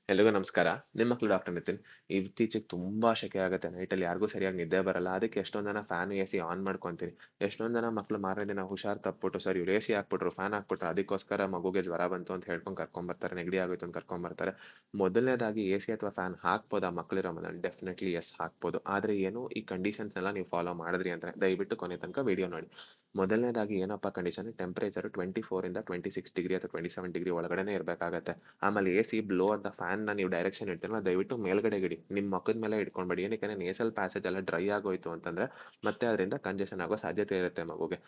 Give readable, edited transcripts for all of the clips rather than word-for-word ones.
ಎಲ್ರಿಗೂ ನಮಸ್ಕಾರ. ನಿಮ್ಮ ಮಕ್ಳು ಡಾಕ್ಟರ್ ನಿತಿನ್. ಇತ್ತೀಚೆಗೆ ತುಂಬಾ ಸೆಕೆ ಆಗುತ್ತೆ. ನೈಟಲ್ಲಿ ಯಾರಿಗೂ ಸರಿಯಾಗಿ ನಿದ್ದೆ ಬರಲ್ಲ. ಅದಕ್ಕೆ ಎಷ್ಟೊಂದ್ ಜನ ಫ್ಯಾನ್, ಎಸಿ ಆನ್ ಮಾಡ್ಕೊಂತೀರಿ. ಎಷ್ಟೊಂದ್ ಜನ ಮಕ್ಳು ಮಾರನೇ ದಿನ ಹುಷಾರ್ ತಪ್ಪಿಬಿಟ್ಟು ಸರ್ ಇವ್ರು ಎಸಿ ಹಾಕ್ಬಿಟ್ರು, ಫ್ಯಾನ್ ಹಾಕ್ಬಿಟ್ರು, ಅದಕ್ಕೋಸ್ಕರ ಮಗುಗೆ ಜ್ವರ ಬಂತು ಅಂತ ಹೇಳ್ಕೊಂಡು ಕರ್ಕೊಂಬರ್ತಾರೆ, ನೆಗಡಿ ಆಗೋಯ್ತು ಅಂತ ಕರ್ಕೊಂಬರ್ತಾರೆ. ಮೊದಲನೇದಾಗಿ ಎಸಿ ಅಥವಾ ಫ್ಯಾನ್ ಹಾಕ್ಬೋದಾ ಮಕ್ಳಿರೋ ಮನೇಲಿ? ಡೆಫಿನೆಟ್ಲಿ ಎಸ್ ಹಾಕ್ಬೋದು. ಆದ್ರೆ ಏನು ಈ ಕಂಡೀಷನ್ಸ್ನೆಲ್ಲ ನೀವು ಫಾಲೋ ಮಾಡಿದ್ರಿ ಅಂದ್ರೆ ದಯವಿಟ್ಟು ಕೊನೆ ತನಕ ವಿಡಿಯೋ ನೋಡಿ. ಮೊದಲನೇದಾಗಿ ಏನಪ್ಪಾ ಕಂಡೀಷನ್, ಟೆಂಪರೇಚರ್ 24 ಇಂದ 26 ಡಿಗ್ರಿ ಅಥವಾ 27 ಡಿಗ್ರಿ ಒಳಗಡೆನೆ ಇರಬೇಕಾಗತ್ತೆ. ಆಮೇಲೆ ಎಸಿ ಬ್ಲೋ ಅಂತ ಫ್ಯಾನ್ ನೀವು ಡೈರೆಕ್ಷನ್ ಇಡ್ತೀರಲ್ಲ, ದಯವಿಟ್ಟು ಮೇಲ್ಗಡೆ ಇಡಿ, ನಿಮ್ಮ ಮುಖದ ಮೇಲೆ ಇಟ್ಕೊಂಬೇಡಿ. ಏನಕ್ಕೆ ನೇಸಲ್ ಪ್ಯಾಸೇಜ್ ಎಲ್ಲ ಡ್ರೈ ಆಗೋಯ್ತು ಅಂತಂದ್ರೆ ಮತ್ತೆ ಅದರಿಂದ ಕಂಜೆಷನ್ ಆಗೋ ಸಾಧ್ಯತೆ ಇರುತ್ತೆ ಮಗುಗೆ.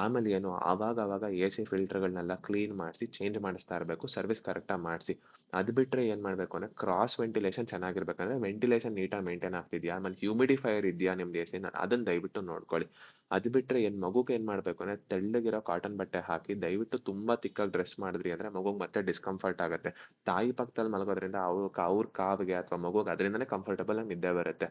ಆಮೇಲೆ ಏನು, ಅವಾಗ ಎಸಿ ಫಿಲ್ಟರ್ಗಳನ್ನೆಲ್ಲ ಕ್ಲೀನ್ ಮಾಡಿಸಿ ಚೇಂಜ್ ಮಾಡಿಸ್ತಾ ಇರಬೇಕು, ಸರ್ವಿಸ್ ಕರೆಕ್ಟಾಗಿ ಮಾಡಿಸಿ. ಅದು ಬಿಟ್ರೆ ಏನ್ ಮಾಡ್ಬೇಕು ಅಂದ್ರೆ ಕ್ರಾಸ್ ವೆಂಟಿಲೇಷನ್ ಚೆನ್ನಾಗಿರ್ಬೇಕಂದ್ರೆ ವೆಂಟಿಲೇಷನ್ ನೀಟಾಗಿ ಮೇಂಟೈನ್ ಆಗ್ತಿದ್ಯಾ, ಆಮೇಲೆ ಹ್ಯೂಮಿಡಿಫೈಯರ್ ಇದೆಯಾ ನಿಮ್ದು ಎಸಿ, ಅದನ್ನ ದಯವಿಟ್ಟು ನೋಡ್ಕೊಳ್ಳಿ. ಅದು ಬಿಟ್ರೆ ಮಗುಗೆ ಏನ್ ಮಾಡ್ಬೇಕು ಅಂದ್ರೆ ತೆಳ್ಳಗಿರೋ ಕಾಟನ್ ಬಟ್ಟೆ ಹಾಕಿ ದಯವಿಟ್ಟು ತುಂಬಾ ತಿಕ್ಕಾಗಿ ಡ್ರೆಸ್ ಮಾಡಿದ್ರಿ ಅಂದ್ರೆ ಮಗುಗ್ ಮತ್ತೆ ಡಿಸ್ಕಂಫರ್ಟ್ ಆಗುತ್ತೆ. ತಾಯಿ ಪಕ್ಕದಲ್ಲಿ ಮಲಗೋದ್ರಿಂದ ಅವ್ರ ಕಾವಿಗೆ ಅಥವಾ ಮಗುಗೆ ಅದರಿಂದನೇ ಕಂಫರ್ಟಬಲ್ ಆಗಿ ನಿದ್ದೆ ಬರುತ್ತೆ.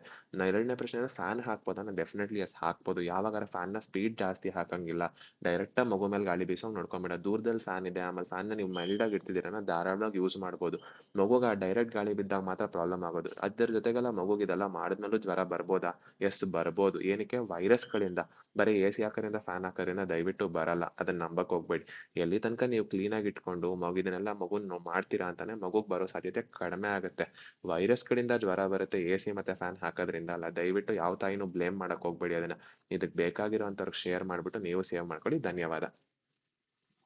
ಎರಡನೇ ಪ್ರಶ್ನೆ, ಫ್ಯಾನ್ ಹಾಕ್ಬೋದಾ? ಡೆಫಿನೆಟ್ಲಿ ಎಸ್ ಹಾಕ್ಬೋದು. ಯಾವಾಗಾರ ಫ್ಯಾನ್ ನ ಸ್ಪೀಡ್ ಜಾಸ್ತಿ ಹಾಕಂಗಿಲ್ಲ, ಡೈರೆಕ್ಟ್ ಮಗು ಮೇಲೆ ಗಾಳಿ ಬೀಸೋಂಗ್ ನೋಡ್ಕೊಂಬೇಡ. ದೂರದಲ್ಲಿ ಫ್ಯಾನ್ ಇದೆ, ಆಮೇಲೆ ಫ್ಯಾನ್ ನೀವು ಮೈಲ್ಡ್ ಆಗಿ ಇಡ್ತಿದ್ದೀರಾ, ಧಾರಾಳವಾಗಿ ಯೂಸ್ ಮಾಡ್ಬೋದು. ಮಗುಗ ಡೈರೆಕ್ಟ್ ಗಾಳಿ ಬಿದ್ದಾಗ ಮಾತ್ರ ಪ್ರಾಬ್ಲಮ್ ಆಗೋದು. ಅದ್ರ ಜೊತೆಗೆಲ್ಲ ಮಗುಗೆ ಇದೆಲ್ಲ ಮಾಡಿದ್ಮೇಲೂ ಜ್ವರ ಬರ್ಬೋದಾ? ಎಸ್ ಬರ್ಬೋದು. ಏನಕ್ಕೆ? ವೈರಸ್ಗಳಿಂದ. ಬರೀ ಎಸಿ ಹಾಕೋದ್ರಿಂದ ಫ್ಯಾನ್ ಹಾಕೋದ್ರಿಂದ ದಯವಿಟ್ಟು ಬರಲ್ಲ, ಅದನ್ನ ನಂಬಕ್ ಹೋಗ್ಬೇಡಿ. ಎಲ್ಲಿ ತನಕ ನೀವು ಕ್ಲೀನ್ ಆಗಿ ಇಟ್ಕೊಂಡು ಇದನ್ನೆಲ್ಲ ಮಗುನ್ ಮಾಡ್ತೀರಾ ಅಂತಾನೆ ಮಗುಗ್ ಬರೋ ಸಾಧ್ಯತೆ ಕಡಿಮೆ ಆಗುತ್ತೆ. ವೈರಸ್ ಗಳಿಂದ ಜ್ವರ ಬರುತ್ತೆ ಎಸಿ ಮತ್ತೆ ಫ್ಯಾನ್ ಹಾಕೋದ್ರಿಂದ ಅಲ್ಲ. ದಯವಿಟ್ಟು ಯಾವ ತಾಯಿನೂ ಬ್ಲೇಮ್ ಮಾಡಕ್ ಹೋಗ್ಬೇಡಿ ಅದನ್ನ. ಇದಕ್ ಬೇಕಾಗಿರೋ ಅಂತವ್ರಿಗೆ ಶೇರ್ ಮಾಡ್ಬಿಟ್ಟು ನೀವು ಸೇವ್ ಮಾಡ್ಕೊಳ್ಳಿ. ಧನ್ಯವಾದ.